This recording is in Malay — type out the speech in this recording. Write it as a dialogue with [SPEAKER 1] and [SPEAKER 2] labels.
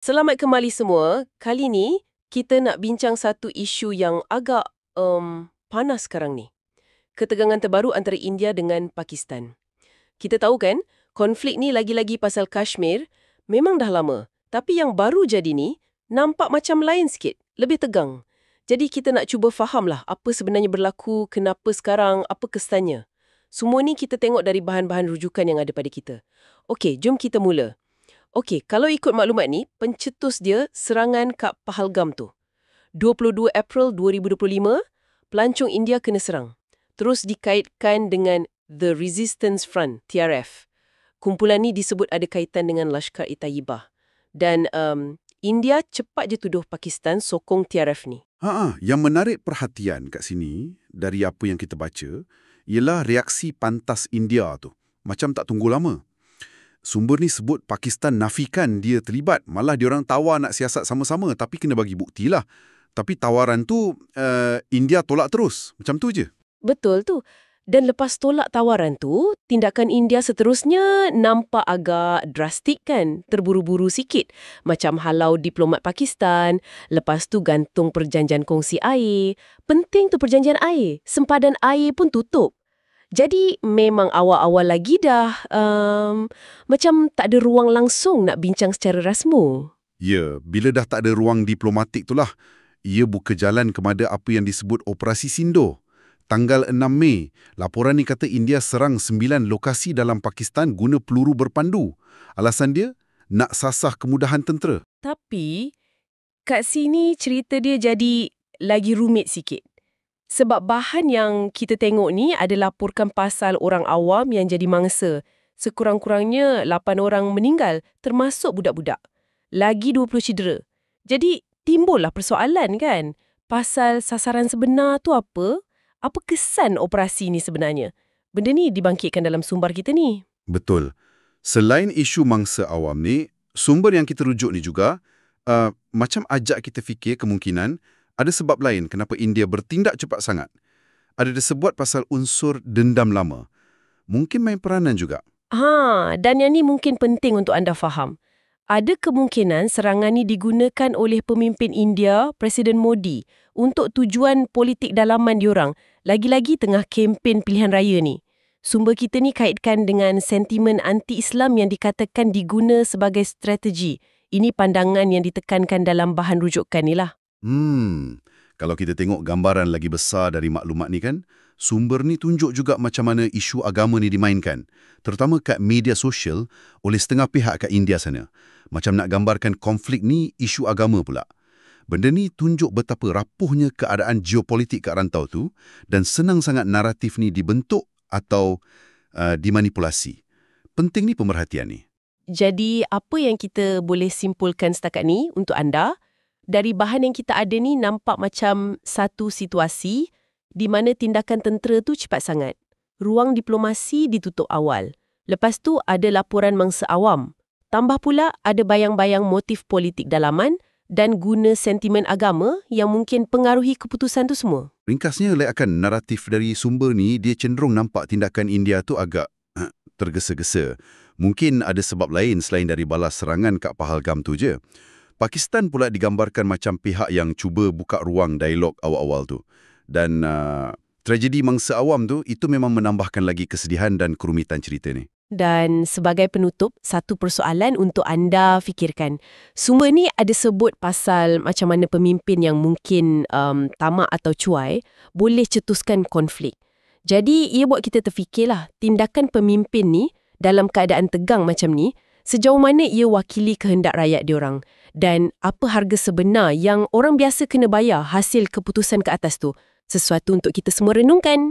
[SPEAKER 1] Selamat kembali semua. Kali ni, kita nak bincang satu isu yang agak panas sekarang ni. Ketegangan terbaru antara India dengan Pakistan. Kita tahu kan, konflik ni lagi-lagi pasal Kashmir memang dah lama. Tapi yang baru jadi ni, nampak macam lain sikit, lebih tegang. Jadi kita nak cuba fahamlah apa sebenarnya berlaku, kenapa sekarang, apa kesannya. Semua ni kita tengok dari bahan-bahan rujukan yang ada pada kita. Okey, jom kita mula. Okey, kalau ikut maklumat ni, pencetus dia serangan kat Pahalgam tu. 22 April 2025, pelancong India kena serang. Terus dikaitkan dengan The Resistance Front, TRF. Kumpulan ni disebut ada kaitan dengan Lashkar-e-Tayyibah. Dan India cepat je tuduh Pakistan sokong TRF ni.
[SPEAKER 2] Yang menarik perhatian kat sini, dari apa yang kita baca, ialah reaksi pantas India tu. Macam tak tunggu lama. Sumber ni sebut Pakistan nafikan dia terlibat. Malah diorang tawar nak siasat sama-sama, tapi kena bagi bukti lah. Tapi tawaran tu, India tolak terus. Macam tu je.
[SPEAKER 1] Betul tu. Dan lepas tolak tawaran tu, tindakan India seterusnya nampak agak drastik kan, terburu-buru sikit. Macam halau diplomat Pakistan, lepas tu gantung perjanjian kongsi air. Penting tu perjanjian air, sempadan air pun tutup. Jadi memang awal-awal lagi dah macam tak ada ruang langsung nak bincang secara rasmi.
[SPEAKER 2] Ya, bila dah tak ada ruang diplomatik itulah, ia buka jalan kepada apa yang disebut Operasi Sindoh. Tanggal 6 Mei, laporan ni kata India serang 9 lokasi dalam Pakistan guna peluru berpandu. Alasan dia, nak sasah kemudahan tentera.
[SPEAKER 1] Tapi, kat sini cerita dia jadi lagi rumit sikit. Sebab bahan yang kita tengok ni ada laporkan pasal orang awam yang jadi mangsa. Sekurang-kurangnya 8 orang meninggal, termasuk budak-budak. Lagi 20 cedera. Jadi timbullah persoalan kan? Pasal sasaran sebenar tu apa? Apa kesan operasi ni sebenarnya? Benda ni dibangkitkan dalam sumber kita ni.
[SPEAKER 2] Betul. Selain isu mangsa awam ni, sumber yang kita rujuk ni juga, macam ajak kita fikir kemungkinan ada sebab lain kenapa India bertindak cepat sangat. Ada disebut pasal unsur dendam lama. Mungkin main peranan juga.
[SPEAKER 1] Dan yang ni mungkin penting untuk anda faham. Ada kemungkinan serangan ni digunakan oleh pemimpin India, Presiden Modi, untuk tujuan politik dalaman diorang, lagi-lagi tengah kempen pilihan raya ni. Sumber kita ni kaitkan dengan sentimen anti-Islam yang dikatakan diguna sebagai strategi. Ini pandangan yang ditekankan dalam bahan rujukan ni lah.
[SPEAKER 2] Kalau kita tengok gambaran lagi besar dari maklumat ni kan, sumber ni tunjuk juga macam mana isu agama ni dimainkan, terutama kat media sosial oleh setengah pihak kat India sana. Macam nak gambarkan konflik ni isu agama pula. Benda ni tunjuk betapa rapuhnya keadaan geopolitik kat rantau tu dan senang sangat naratif ni dibentuk atau dimanipulasi. Penting ni pemerhatian ni.
[SPEAKER 1] Jadi apa yang kita boleh simpulkan setakat ni untuk anda? Dari bahan yang kita ada ni nampak macam satu situasi di mana tindakan tentera tu cepat sangat. Ruang diplomasi ditutup awal. Lepas tu ada laporan mangsa awam. Tambah pula ada bayang-bayang motif politik dalaman dan guna sentimen agama yang mungkin pengaruhi keputusan tu semua.
[SPEAKER 2] Ringkasnya, leakan naratif dari sumber ni, dia cenderung nampak tindakan India tu agak tergesa-gesa. Mungkin ada sebab lain selain dari balas serangan kat Pahalgam tu je. Pakistan pula digambarkan macam pihak yang cuba buka ruang dialog awal-awal tu. Dan tragedi mangsa awam tu, itu memang menambahkan lagi kesedihan dan kerumitan cerita ni.
[SPEAKER 1] Dan sebagai penutup, satu persoalan untuk anda fikirkan. Sumber ni ada sebut pasal macam mana pemimpin yang mungkin tamak atau cuai boleh cetuskan konflik. Jadi, ia buat kita terfikirlah, tindakan pemimpin ni dalam keadaan tegang macam ni, sejauh mana ia wakili kehendak rakyat diorang dan apa harga sebenar yang orang biasa kena bayar hasil keputusan ke atas tu. Sesuatu untuk kita semua renungkan.